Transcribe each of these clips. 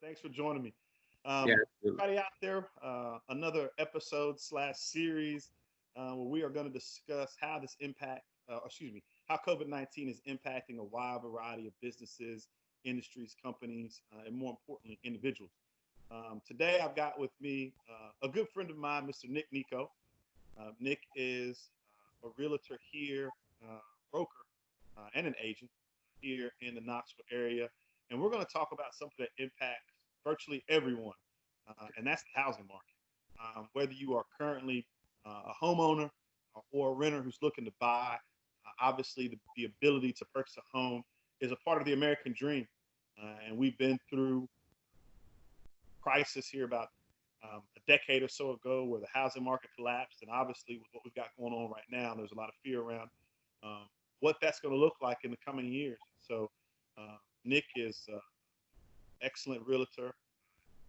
Thanks for joining me. Yeah, absolutely. Everybody out there, another episode slash series where we are going to discuss how how COVID-19 is impacting a wide variety of businesses, industries, companies, and more importantly, individuals. Today, I've got with me a good friend of mine, Mr. Nick Nico. Nick is a realtor here, broker, and an agent here in the Knoxville area. And we're going to talk about something that impacts virtually everyone, and that's the housing market. Whether you are currently a homeowner or a renter who's looking to buy, obviously the ability to purchase a home is a part of the American dream. And we've been through crisis here about a decade or so ago where the housing market collapsed. And obviously, with what we've got going on right now, there's a lot of fear around what that's going to look like in the coming years. So, Nick is an excellent realtor,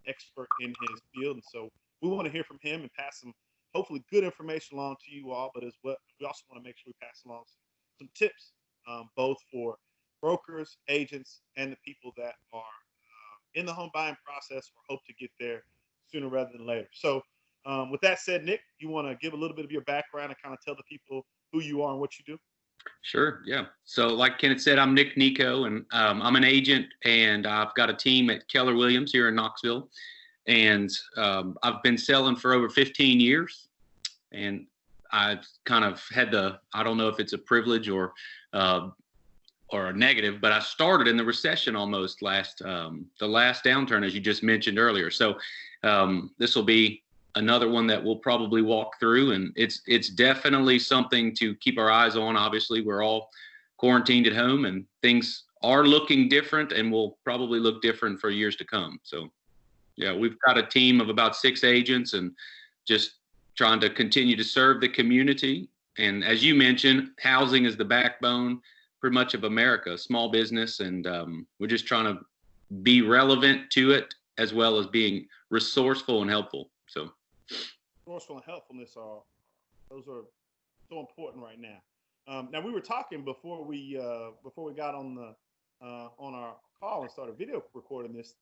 expert in his field. And so we want to hear from him and pass some hopefully good information along to you all, but as well, we also want to make sure we pass along some tips, both for brokers, agents, and the people that are in the home buying process or hope to get there sooner rather than later. So, with that said, Nick, you want to give a little bit of your background and kind of tell the people who you are and what you do? Sure. Yeah. So, like Kenneth said, I'm Nick Nico, and I'm an agent, and I've got a team at Keller Williams here in Knoxville, and I've been selling for over 15 years, and I've kind of had I don't know if it's a privilege or a negative, but I started in the recession almost the last downturn, as you just mentioned earlier. So this will be another one that we'll probably walk through, and it's definitely something to keep our eyes on. Obviously, we're all quarantined at home, and things are looking different and will probably look different for years to come. So, yeah, we've got a team of about 6 agents and just trying to continue to serve the community. And as you mentioned, housing is the backbone pretty much of America, small business, and we're just trying to be relevant to it as well as being resourceful and helpful. So, Resourceful and helpfulness are those are so important right now. Now we were talking before we got on our call and started video recording this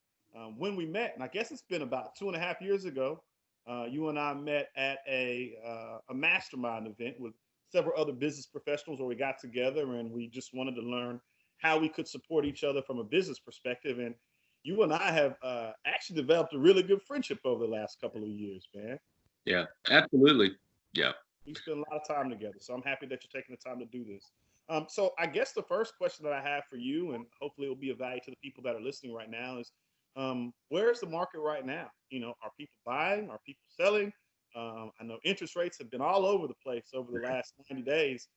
when we met, and I guess it's been about 2.5 years ago. You and I met at a mastermind event with several other business professionals where we got together and we just wanted to learn how we could support each other from a business perspective. And you and I have actually developed a really good friendship over the last couple of years, man. yeah, absolutely. Yeah. We spend a lot of time together. So I'm happy that you're taking the time to do this. So I guess the first question that I have for you, and hopefully it will be of value to the people that are listening right now, is where is the market right now? Are people buying? Are people selling? I know interest rates have been all over the place over the last 90 days.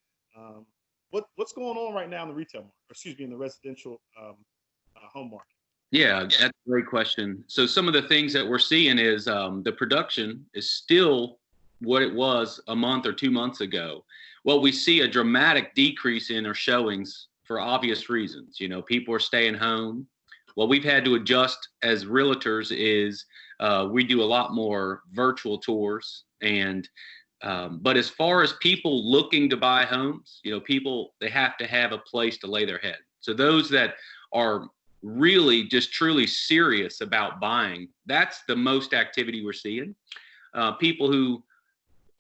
What's going on right now in the retail market, or excuse me, in the residential home market? Yeah, that's a great question. So some of the things that we're seeing is the production is still what it was a month or 2 months ago. Well, we see a dramatic decrease in our showings for obvious reasons. People are staying home. What we've had to adjust as realtors is we do a lot more virtual tours. But as far as people looking to buy homes, people, they have to have a place to lay their head. So those that are really just truly serious about buying, that's the most activity we're seeing. People who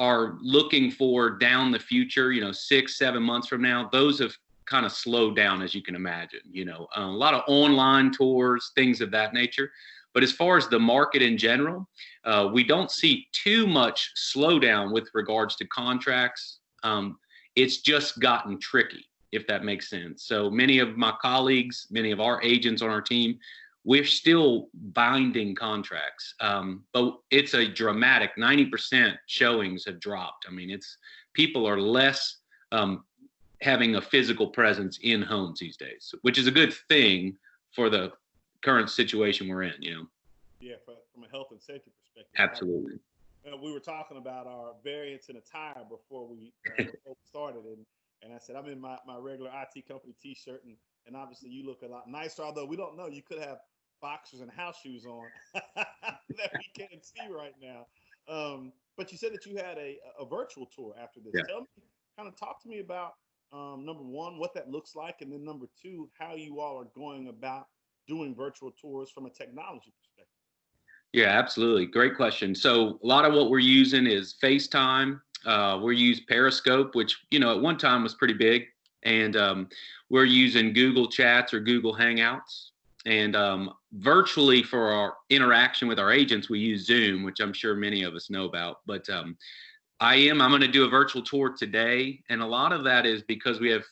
are looking for down the future, 6-7 months from now, those have kind of slowed down, as you can imagine. A lot of online tours, things of that nature. But as far as the market in general, we don't see too much slowdown with regards to contracts. It's just gotten tricky, if that makes sense. So many of my colleagues, many of our agents on our team, we're still binding contracts. But it's a dramatic 90% showings have dropped. I mean, people are less having a physical presence in homes these days, which is a good thing for the current situation we're in, Yeah, from a health and safety perspective. Absolutely. We were talking about our variance in attire before we started, and I said I'm in my regular IT company T-shirt, and obviously you look a lot nicer. Although we don't know, you could have boxers and house shoes on that we can't see right now. But you said that you had a virtual tour after this. Yeah. Tell me, kind of talk to me about number one, what that looks like, and then number two, how you all are going about doing virtual tours from a technology perspective? Yeah, absolutely. Great question. So a lot of what we're using is FaceTime. We use Periscope, which, at one time was pretty big. And we're using Google Chats or Google Hangouts. And virtually for our interaction with our agents, we use Zoom, which I'm sure many of us know about. But I'm going to do a virtual tour today. And a lot of that is because we have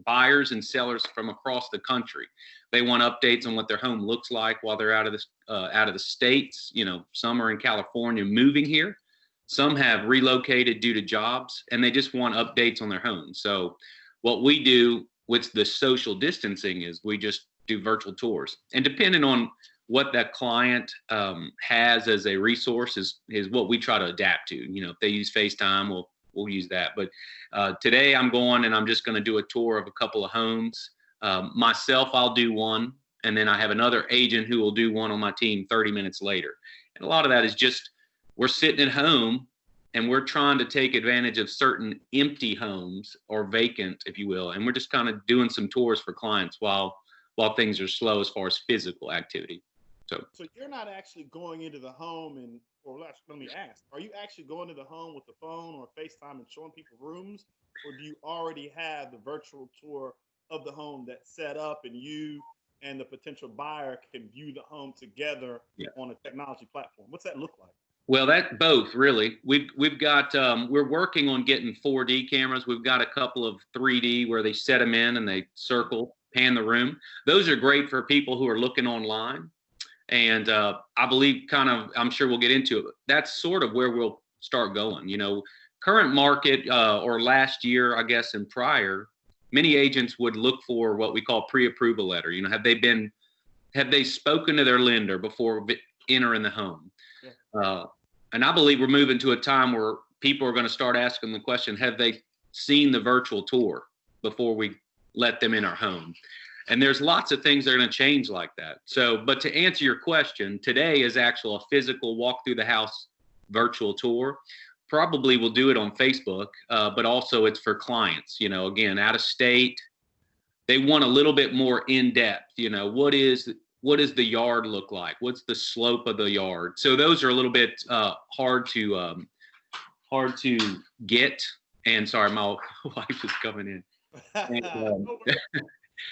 buyers and sellers from across the country. They want updates on what their home looks like while they're out of the states. Some are in California moving here. Some have relocated due to jobs, and they just want updates on their home. So what we do with the social distancing is we just do virtual tours. And depending on what that client has as a resource is what we try to adapt to. If they use FaceTime, we'll use that. But today I'm going and I'm just going to do a tour of a couple of homes. Myself, I'll do one, and then I have another agent who will do one on my team 30 minutes later. And a lot of that is just we're sitting at home and we're trying to take advantage of certain empty homes or vacant, if you will. And we're just kind of doing some tours for clients while things are slow as far as physical activity. So you're not actually going into the home or let me ask, are you actually going to the home with the phone or FaceTime and showing people rooms, or do you already have the virtual tour of the home that's set up and you and the potential buyer can view the home together on a technology platform? What's that look like? Well, that both really. We've got we're working on getting 4D cameras. We've got a couple of 3D where they set them in and they circle, pan the room. Those are great for people who are looking online. And I believe I'm sure we'll get into it. That's sort of where we'll start going. Current market or last year, I guess, and prior, many agents would look for what we call pre-approval letter. Have they spoken to their lender before entering the home? Yeah. And I believe we're moving to a time where people are going to start asking the question, have they seen the virtual tour before we let them in our home? And there's lots of things that are going to change like that. So, but to answer your question, today is actual a physical walk through the house virtual tour. Probably we'll do it on Facebook, but also it's for clients, again, out of state. They want a little bit more in depth, what does the yard look like? What's the slope of the yard? So those are a little bit hard to get. And sorry, my wife is coming in. And,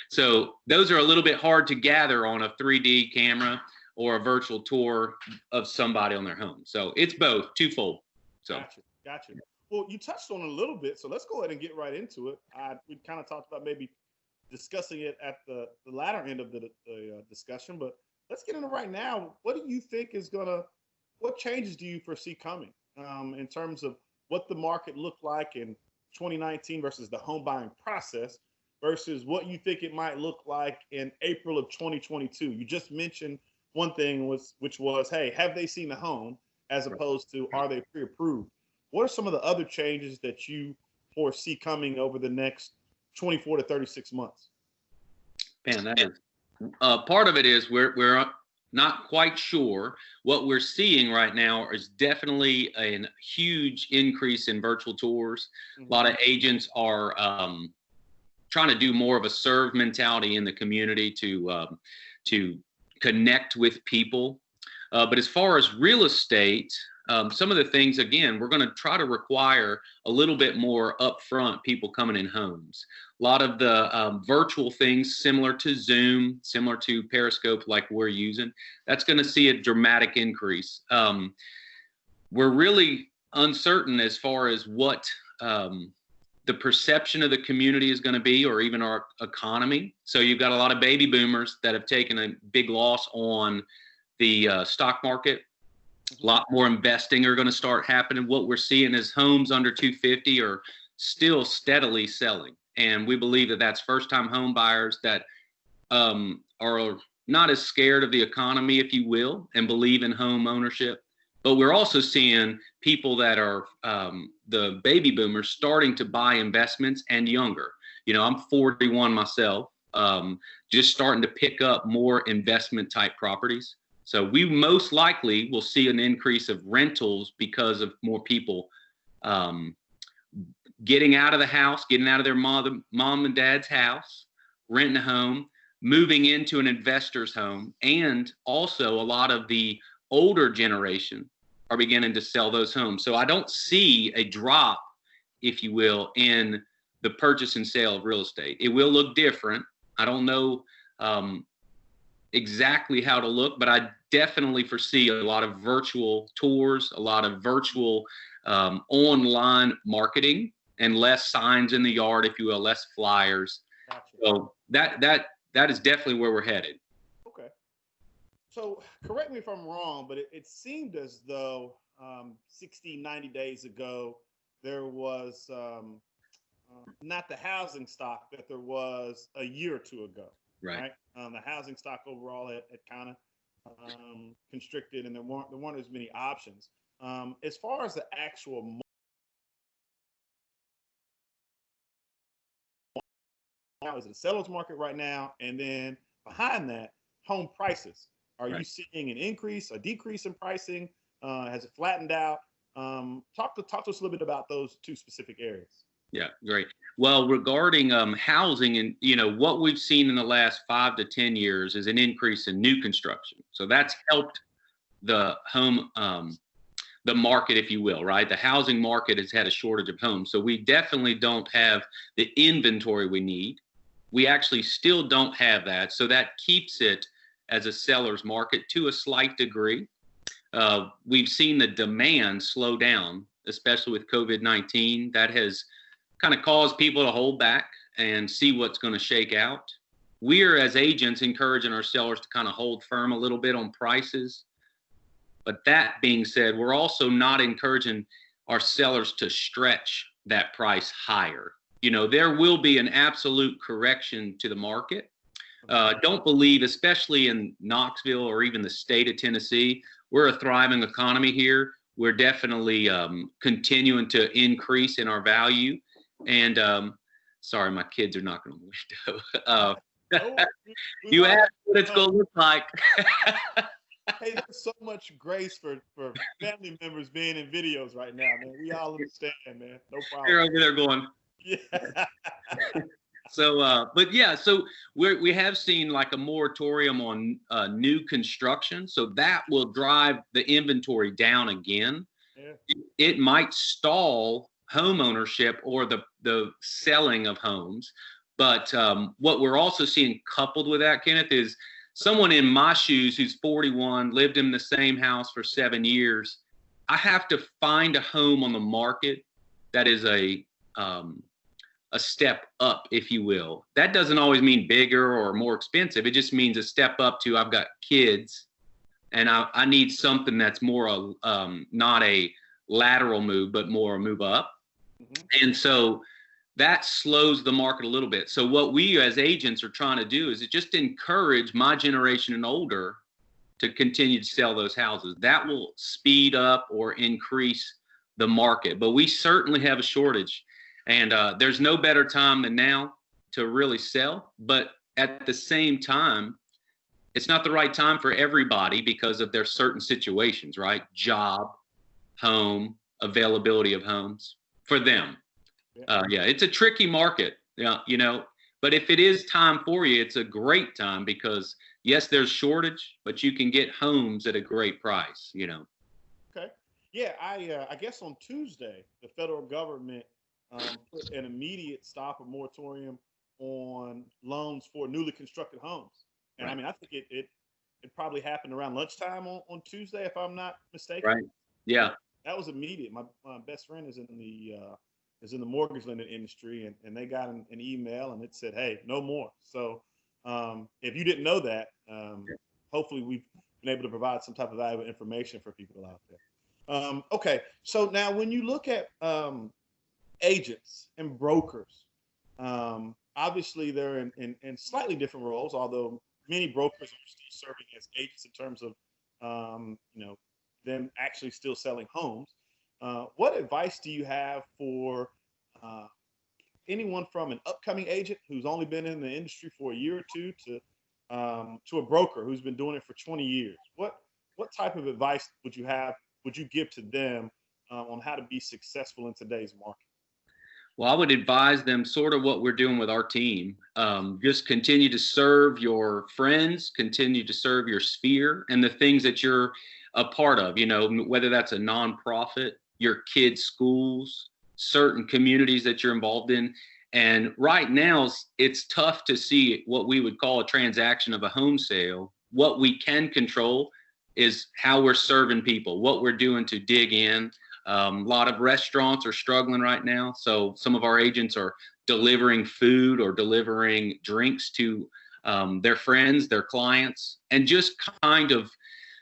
so those are a little bit hard to gather on a 3D camera or a virtual tour of somebody on their home. So it's both, twofold. So Gotcha. Well, you touched on it a little bit, so let's go ahead and get right into it. We kind of talked about maybe discussing it at the latter end of the discussion, but let's get into right now. What do you think what changes do you foresee coming in terms of what the market looked like in 2019 versus the home buying process versus what you think it might look like in April of 2022? You just mentioned one thing which was, hey, have they seen the home as opposed to are they pre-approved? What are some of the other changes that you foresee coming over the next 24 to 36 months? Man, that is part of it is we're not quite sure. What we're seeing right now is definitely a huge increase in virtual tours. Mm-hmm. A lot of agents are trying to do more of a serve mentality in the community to connect with people. But as far as real estate, some of the things, again, we're going to try to require a little bit more upfront people coming in homes. A lot of the virtual things similar to Zoom, similar to Periscope like we're using, that's going to see a dramatic increase. We're really uncertain as far as what the perception of the community is going to be, or even our economy. So you've got a lot of baby boomers that have taken a big loss on the stock market. A lot more investing are going to start happening. What we're seeing is homes under 250 are still steadily selling. And we believe that that's first-time home buyers that are not as scared of the economy, if you will, and believe in home ownership. But we're also seeing people that are the baby boomers starting to buy investments and younger. I'm 41 myself, just starting to pick up more investment type properties. So we most likely will see an increase of rentals because of more people getting out of the house, getting out of their mom and dad's house, renting a home. moving into an investor's home, and also a lot of the older generation are beginning to sell those homes. So I don't see a drop, if you will, in the purchase and sale of real estate. It will look different. I don't know exactly how to look, but I definitely foresee a lot of virtual tours, a lot of virtual online marketing, and less signs in the yard, if you will, less flyers. Gotcha. So that is definitely where we're headed. Okay. So correct me if I'm wrong, but it seemed as though 60, 90 days ago, there was not the housing stock that there was a year or two ago. Right. The housing stock overall had kind of constricted, and there weren't as many options. As far as the actual, now is it a seller's market right now? And then behind that, home prices. Are you seeing an increase, a decrease in pricing? Has it flattened out? Talk to us a little bit about those two specific areas. Yeah, great. Well, regarding housing, and what we've seen in the last 5 to 10 years is an increase in new construction. So that's helped the home, the market, if you will, right? The housing market has had a shortage of homes. So we definitely don't have the inventory we need. We actually still don't have that. So that keeps it as a seller's market to a slight degree. We've seen the demand slow down, especially with COVID-19. That has kind of caused people to hold back and see what's going to shake out. We're, as agents, encouraging our sellers to kind of hold firm a little bit on prices. But that being said, we're also not encouraging our sellers to stretch that price higher. There will be an absolute correction to the market. Don't believe, especially in Knoxville or even the state of Tennessee, we're a thriving economy here. We're definitely continuing to increase in our value. And sorry, my kids are knocking on the window. You asked what it's going to look like. Hey, there's so much grace for family members being in videos right now, man. We all understand, man. No problem. They're over there going, yeah. So, but yeah, so we have seen like a moratorium on new construction. So that will drive the inventory down again. Yeah. It might stall home ownership or the selling of homes. But what we're also seeing coupled with that, Kenneth, is someone in my shoes who's 41, lived in the same house for 7 years. I have to find a home on the market that is a step up, if you will. That doesn't always mean bigger or more expensive. It just means a step up to, I've got kids and I need something that's more not a lateral move, but more a move up. Mm-hmm. And so that slows the market a little bit. So what we as agents are trying to do is just encourage my generation and older to continue to sell those houses. That will speed up or increase the market. But we certainly have a shortage. And there's no better time than now to really sell. But at the same time, it's not the right time for everybody because of their certain situations, right? Job, home, availability of homes for them. Yeah, it's a tricky market, but if it is time for you, it's a great time because yes, there's shortage, but you can get homes at a great price, Okay. Yeah. I guess on Tuesday, the federal government put an immediate stop or moratorium on loans for newly constructed homes. And right. I mean, I think it probably happened around lunchtime on Tuesday, if I'm not mistaken. Right. Yeah. That was immediate. My best friend is in the mortgage lending industry, and they got an email and it said, hey, no more. So if you didn't know that, hopefully we've been able to provide some type of valuable information for people out there. Okay, so now when you look at agents and brokers, obviously they're in slightly different roles, although many brokers are still serving as agents in terms of them actually still selling homes. What advice do you have for anyone from an upcoming agent who's only been in the industry for a year or two to a broker who's been doing it for 20 years? What type of advice would you give to them on how to be successful in today's market? Well, I would advise them sort of what we're doing with our team. Just continue to serve your friends, continue to serve your sphere and the things that you're a part of, whether that's a nonprofit, your kids' schools, certain communities that you're involved in. And right now, it's tough to see what we would call a transaction of a home sale. What we can control is how we're serving people, what we're doing to dig in. A lot of restaurants are struggling right now. So some of our agents are delivering food or delivering drinks to their friends, their clients, and just kind of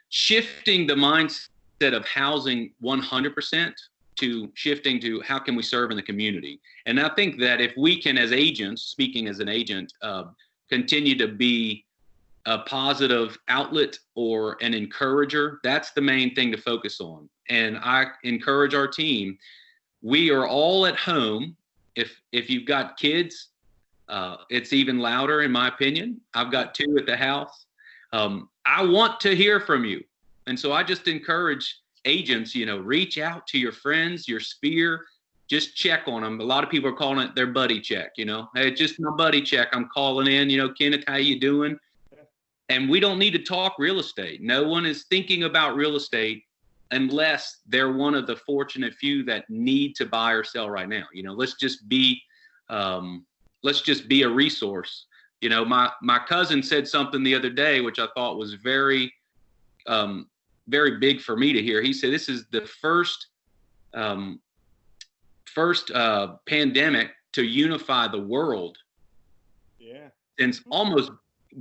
shifting the mindset of housing 100% to shifting to how can we serve in the community. And I think that if we can, as agents, speaking as an agent, continue to be a positive outlet or an encourager, that's the main thing to focus on. And I encourage our team. We are all at home. If you've got kids, it's even louder, in my opinion. I've got 2 at the house. I want to hear from you. And so I just encourage agents, reach out to your friends, your sphere, just check on them. A lot of people are calling it their buddy check, hey, just my buddy check. I'm calling in, Kenneth, how you doing? And we don't need to talk real estate. No one is thinking about real estate unless they're one of the fortunate few that need to buy or sell right now. Let's just be a resource. My cousin said something the other day, which I thought was very, very big for me to hear. He said, this is the first pandemic to unify the world. Yeah. Since almost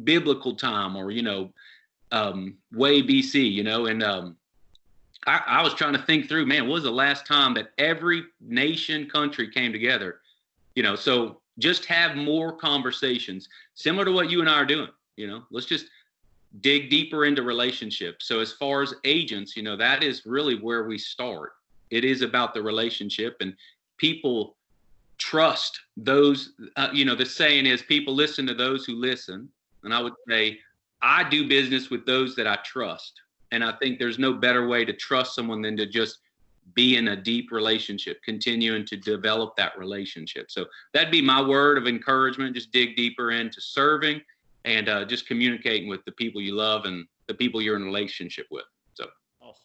biblical time, or way BC, and I was trying to think through, man, what was the last time that every nation, country came together? So just have more conversations similar to what you and I are doing. Let's just dig deeper into relationships. So as far as agents, that is really where we start. It is about the relationship, and people trust those, the saying is people listen to those who listen. And I would say I do business with those that I trust. And I think there's no better way to trust someone than to just be in a deep relationship, continuing to develop that relationship. So that'd be my word of encouragement. Just dig deeper into serving and just communicating with the people you love and the people you're in a relationship with. So, awesome.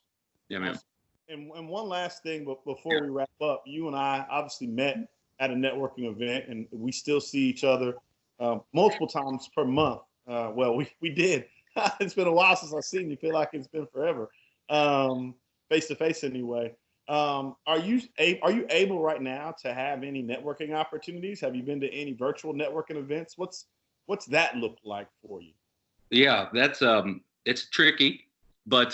Yeah, man. Awesome. And one last thing before we wrap up, you and I obviously met at a networking event, and we still see each other multiple times per month. Well, we did. It's been a while since I've seen you. Feel like it's been forever, face to face anyway. Are you able right now to have any networking opportunities? Have you been to any virtual networking events? What's that look like for you? Yeah, that's it's tricky, but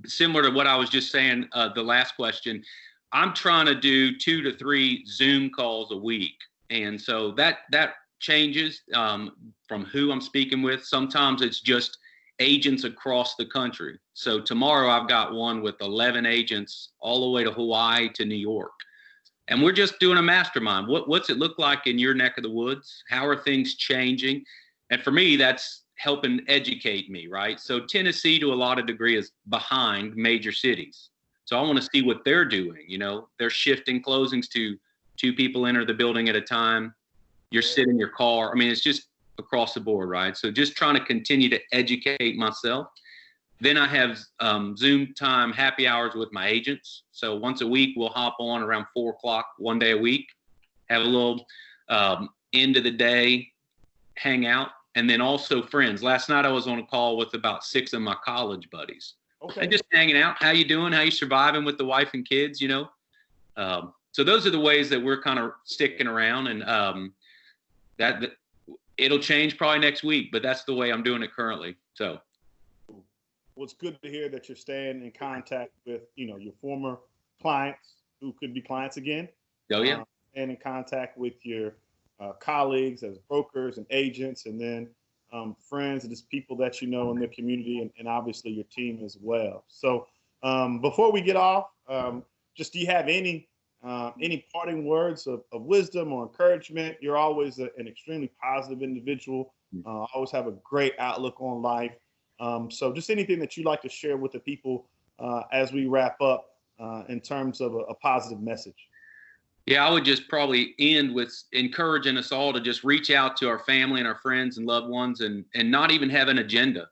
similar to what I was just saying, the last question, I'm trying to do 2 to 3 Zoom calls a week, and so that changes from who I'm speaking with. Sometimes it's just agents across the country. So tomorrow I've got one with 11 agents all the way to Hawaii to New York. And we're just doing a mastermind. What's it look like in your neck of the woods? How are things changing? And for me, that's helping educate me, right? So Tennessee, to a lot of degree, is behind major cities. So I want to see what they're doing. They're shifting closings to 2 people enter the building at a time. You're sitting in your car. I mean, it's just across the board, right? So just trying to continue to educate myself. Then I have Zoom time happy hours with my agents. So once a week, we'll hop on around 4 o'clock, one day a week, have a little end of the day hangout. And then also friends. Last night I was on a call with about 6 of my college buddies. Okay. And just hanging out. How you doing? How you surviving with the wife and kids, So those are the ways that we're kind of sticking around. And that it'll change probably next week, but that's the way I'm doing it currently. So. Well, it's good to hear that you're staying in contact with, your former clients who could be clients again. Oh, yeah. And in contact with your colleagues as brokers and agents, and then friends and just people that in the community, and obviously your team as well. So before we get off, just do you have any parting words of wisdom or encouragement? You're always an extremely positive individual. Always have a great outlook on life. So just anything that you'd like to share with the people as we wrap up in terms of a positive message. Yeah, I would just probably end with encouraging us all to just reach out to our family and our friends and loved ones, and not even have an agenda.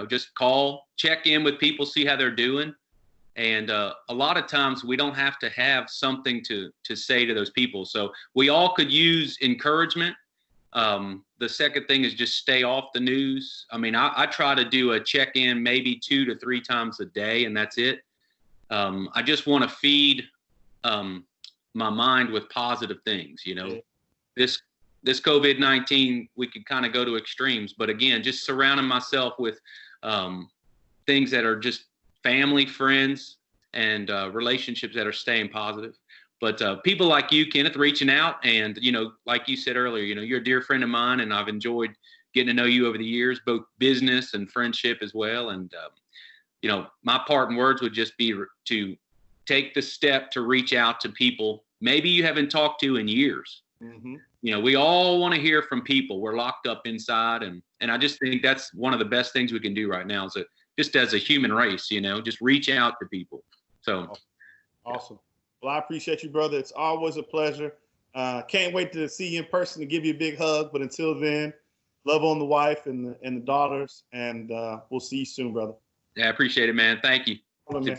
Just call, check in with people, see how they're doing. And a lot of times we don't have to have something to say to those people. So we all could use encouragement. The second thing is just stay off the news. I mean, I try to do a check-in maybe 2 to 3 times a day, and that's it. I just want to feed my mind with positive things. This COVID-19, we could kind of go to extremes, but again, just surrounding myself with things that are just family, friends, and relationships that are staying positive. But people like you, Kenneth, reaching out, and like you said earlier, you're a dear friend of mine, and I've enjoyed getting to know you over the years, both business and friendship as well. And my parting words would just be to take the step to reach out to people maybe you haven't talked to in years. Mm-hmm. We all want to hear from people. We're locked up inside, and I just think that's one of the best things we can do right now, is just as a human race, just reach out to people. So awesome. Well, I appreciate you, brother. It's always a pleasure. Can't wait to see you in person and give you a big hug. But until then, love on the wife and the daughters, and we'll see you soon, brother. Yeah, I appreciate it, man. Thank you. Man.